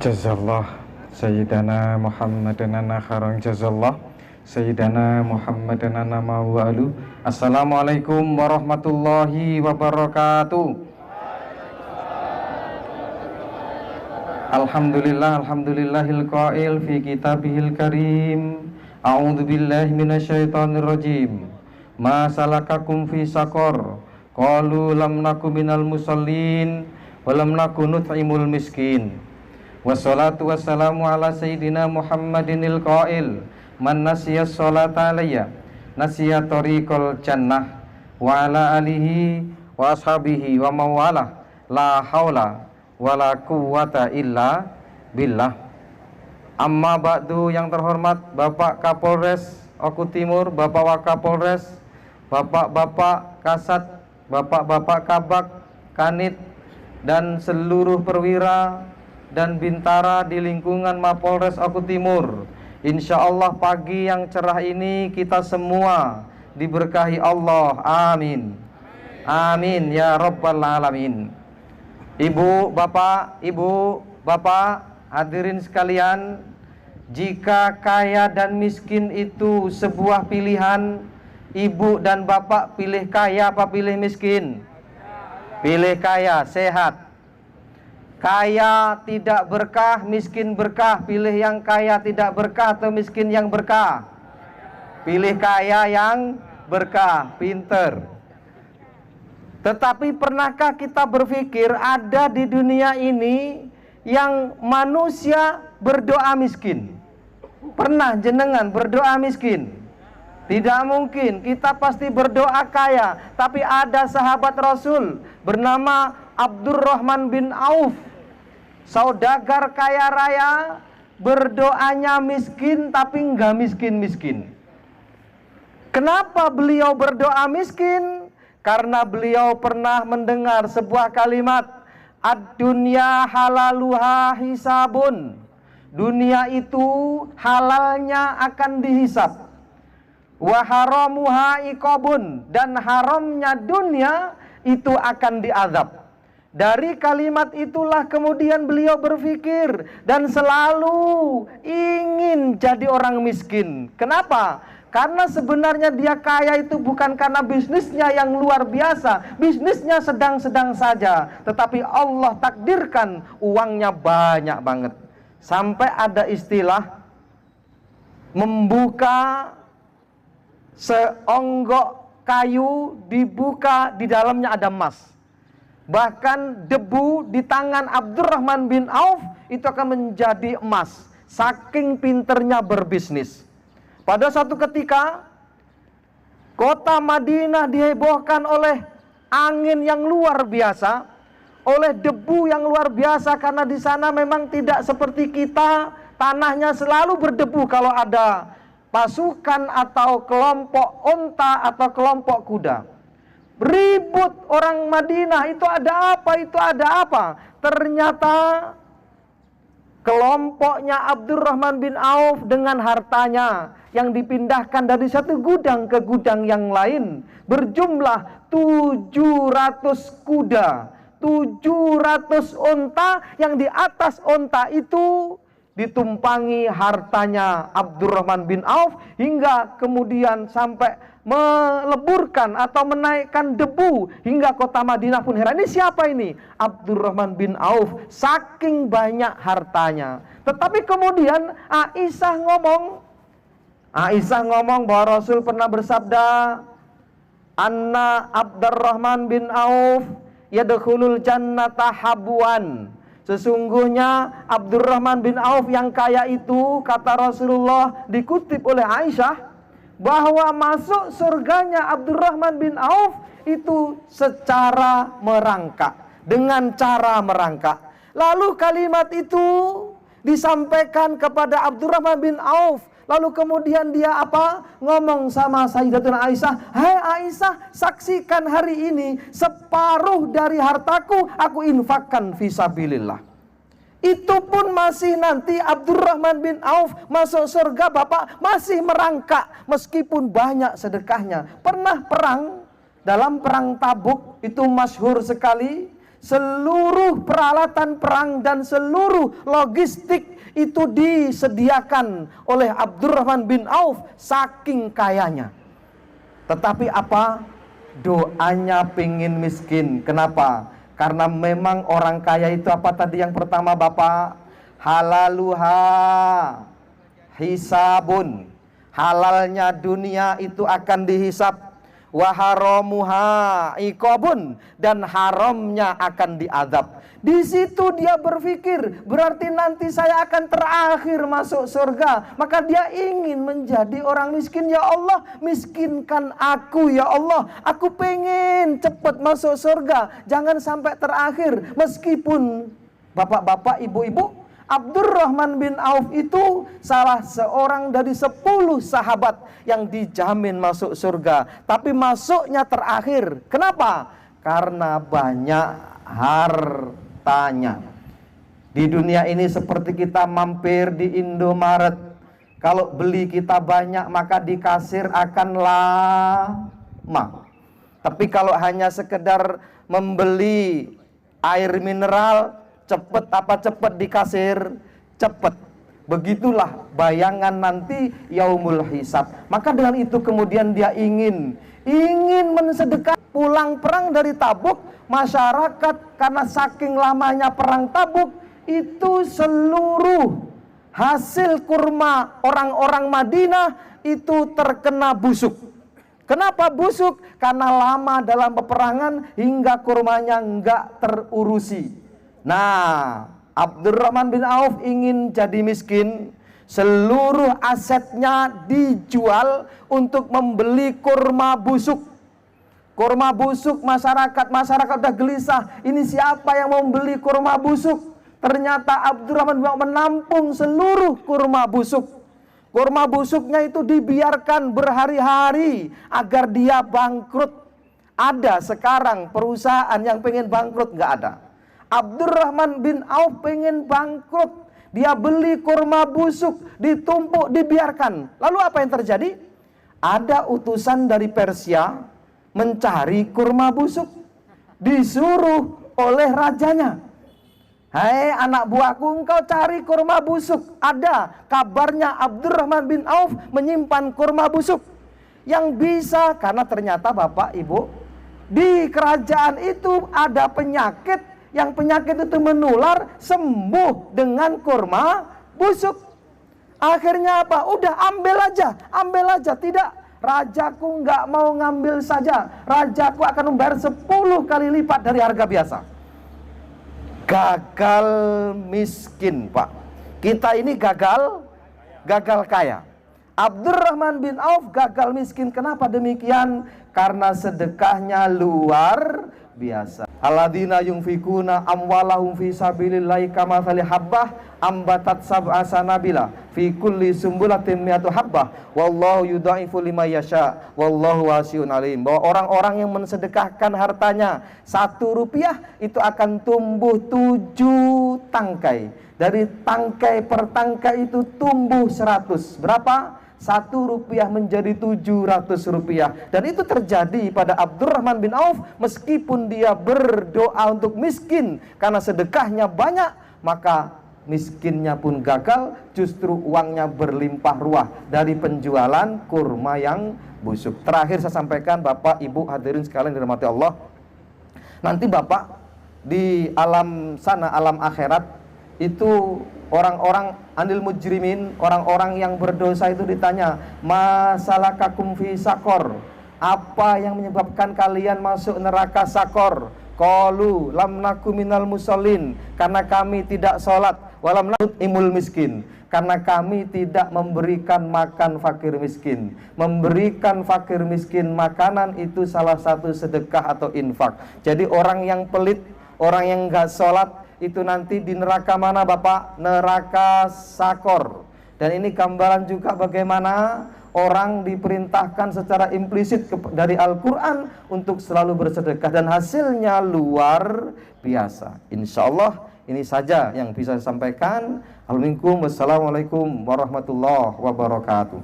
Jazallah Sayyidana Muhammadan anna kharang jazallah Sayyidana Muhammadan anna ma'walu. Assalamualaikum warahmatullahi wabarakatuh. Alhamdulillahil qail fi kitabihil karim. A'udzu billahi minasyaitonir rajim. Ma salakakum fi saqar? Qalu lam naku minal musallin wa lam naku nut'imul miskin. Wassalatu wassalamu ala sayyidina Muhammadinil qail man nasiya sholata alayya nasiya tariqal jannah wa ala alihi wa ashabihi wa mawalah la haula wa la quwwata illa billah. Amma ba'du, yang terhormat Bapak Kapolres Oku Timur, Bapak Wakapolres, Bapak-bapak Kasat, Bapak-bapak Kabak, Kanit, dan seluruh perwira dan bintara di lingkungan Mapolres Oku Timur. Insya Allah pagi yang cerah ini kita semua diberkahi Allah. Amin. Amin ya Rabbal Alamin. Ibu, bapak, hadirin sekalian, jika kaya dan miskin itu sebuah pilihan, ibu dan bapak pilih kaya apa pilih miskin? Pilih kaya, sehat. Kaya tidak berkah, miskin berkah. Pilih yang kaya tidak berkah atau miskin yang berkah? Pilih kaya yang berkah, pinter. Tetapi pernahkah kita berpikir ada di dunia ini yang manusia berdoa miskin? Pernah jenengan berdoa miskin? Tidak mungkin, kita pasti berdoa kaya. Tapi ada sahabat Rasul bernama Abdurrahman bin Auf, saudagar kaya raya, berdoanya miskin tapi enggak miskin-miskin. Kenapa beliau berdoa miskin? Karena beliau pernah mendengar sebuah kalimat, ad-dunya halaluha hisabun. Dunia itu halalnya akan dihisab. Wa haramuha iqabun, dan haramnya dunia itu akan diazab. Dari kalimat itulah kemudian beliau berpikir dan selalu ingin jadi orang miskin. Kenapa? Karena sebenarnya dia kaya itu bukan karena bisnisnya yang luar biasa. Bisnisnya sedang-sedang saja. Tetapi Allah takdirkan uangnya banyak banget. Sampai ada istilah membuka seonggok kayu, dibuka, di dalamnya ada emas. Bahkan debu di tangan Abdurrahman bin Auf itu akan menjadi emas. Saking pinternya berbisnis. Pada suatu ketika kota Madinah dihebohkan oleh angin yang luar biasa, oleh debu yang luar biasa, karena di sana memang tidak seperti kita, tanahnya selalu berdebu kalau ada pasukan atau kelompok unta atau kelompok kuda. Ribut orang Madinah, itu ada apa, itu ada apa. Ternyata kelompoknya Abdurrahman bin Auf dengan hartanya yang dipindahkan dari satu gudang ke gudang yang lain berjumlah 700 kuda, 700 unta, yang di atas unta itu ditumpangi hartanya Abdurrahman bin Auf, hingga kemudian sampai meleburkan atau menaikkan debu hingga kota Madinah pun heran. Ini siapa ini? Abdurrahman bin Auf, saking banyak hartanya. Tetapi kemudian Aisyah ngomong bahwa Rasul pernah bersabda, anna Abdurrahman bin Auf yadkhulul jannata habwan. Sesungguhnya Abdurrahman bin Auf yang kaya itu, kata Rasulullah, dikutip oleh Aisyah, bahwa masuk surganya Abdurrahman bin Auf itu secara merangkak, dengan cara merangkak. Lalu kalimat itu disampaikan kepada Abdurrahman bin Auf. Lalu kemudian dia apa? Ngomong sama Sayyidatuna Aisyah, hai Aisyah, saksikan hari ini separuh dari hartaku aku infakkan fisabilillah. Itu pun masih nanti Abdurrahman bin Auf masuk surga, Bapak, masih merangkak meskipun banyak sedekahnya. Pernah perang, dalam perang Tabuk itu masyhur sekali. seluruh peralatan perang dan seluruh logistik itu disediakan oleh Abdurrahman bin Auf saking kayanya. Tetapi apa? Doanya pingin miskin. Kenapa? Karena memang orang kaya itu apa tadi yang pertama Bapak? Halaluha hisabun. Halalnya dunia itu akan dihisab. Waharamuha iqabun, dan haramnya akan diazab. Di situ dia berpikir, berarti nanti saya akan terakhir masuk surga. Maka dia ingin menjadi orang miskin. Ya Allah, miskinkan aku ya Allah. Aku pengen cepat masuk surga, jangan sampai terakhir. Meskipun bapak-bapak, ibu-ibu, Abdurrahman bin Auf itu salah seorang dari 10 sahabat yang dijamin masuk surga. Tapi masuknya terakhir. Kenapa? Karena banyak hartanya. Di dunia ini seperti kita mampir di Indomaret. Kalau beli kita banyak, maka di kasir akan lama. Tapi kalau hanya sekedar membeli air mineral, cepet di kasir, cepet. Begitulah bayangan nanti yaumul hisab. Maka dengan itu kemudian dia ingin mensedekah. Pulang perang dari Tabuk, masyarakat karena saking lamanya perang Tabuk, itu seluruh hasil kurma orang-orang Madinah itu terkena busuk. Kenapa busuk? Karena lama dalam peperangan hingga kurmanya enggak terurusi. Nah, Abdurrahman bin Auf ingin jadi miskin. Seluruh asetnya dijual untuk membeli kurma busuk. Kurma busuk, masyarakat udah gelisah. Ini siapa yang mau membeli kurma busuk? Ternyata Abdurrahman bin Auf menampung seluruh kurma busuk. Kurma busuknya itu dibiarkan berhari-hari agar dia bangkrut. Ada sekarang perusahaan yang pengen bangkrut? Nggak ada. Abdurrahman bin Auf pengen bangkrut. Dia beli kurma busuk, ditumpuk, dibiarkan. Lalu apa yang terjadi? Ada utusan dari Persia mencari kurma busuk. Disuruh oleh rajanya. Hai anak buahku, engkau cari kurma busuk. Ada kabarnya Abdurrahman bin Auf menyimpan kurma busuk. Yang bisa, karena ternyata Bapak Ibu, di kerajaan itu ada penyakit, yang penyakit itu menular, sembuh dengan kurma busuk. Akhirnya apa? Udah ambil aja. Tidak, rajaku nggak mau ngambil saja. Rajaku akan membayar 10 kali lipat dari harga biasa. Gagal miskin, Pak. Kita ini gagal kaya. Abdurrahman bin Auf gagal miskin. Kenapa demikian? Karena sedekahnya luar biasa. Alladzina yunfikuna amwalahum fi sabilillahi kamathali habbah ambatat sab'a sanabila fi kulli sumbulatin mi'atu habbah wallahu yudha'ifu liman yasha wallahu wasi'un alim. Bahwa orang-orang yang mensedekahkan hartanya 1 rupiah itu akan tumbuh 7 tangkai. Dari tangkai per tangkai itu tumbuh 100. Berapa? 1 rupiah menjadi 700 rupiah. Dan itu terjadi pada Abdurrahman bin Auf. Meskipun dia berdoa untuk miskin, karena sedekahnya banyak, maka miskinnya pun gagal. Justru uangnya berlimpah ruah dari penjualan kurma yang busuk. Terakhir saya sampaikan, Bapak Ibu hadirin sekalian dirahmati Allah, nanti Bapak di alam sana, alam akhirat, itu orang-orang anil mujrimin, orang-orang yang berdosa itu ditanya, masalakakum fi sakor, apa yang menyebabkan kalian masuk neraka sakor? Qalu lam naku minal musallin, karena kami tidak sholat. Walam nut imul miskin, karena kami tidak memberikan makan fakir miskin. Memberikan fakir miskin makanan itu salah satu sedekah atau infak. Jadi orang yang pelit, orang yang nggak sholat, itu nanti di neraka mana Bapak? Neraka sakor. Dan ini gambaran juga bagaimana orang diperintahkan secara implisit dari Al-Quran untuk selalu bersedekah, dan hasilnya luar biasa. Insya Allah ini saja yang bisa saya sampaikan. Assalamualaikum warahmatullahi wabarakatuh.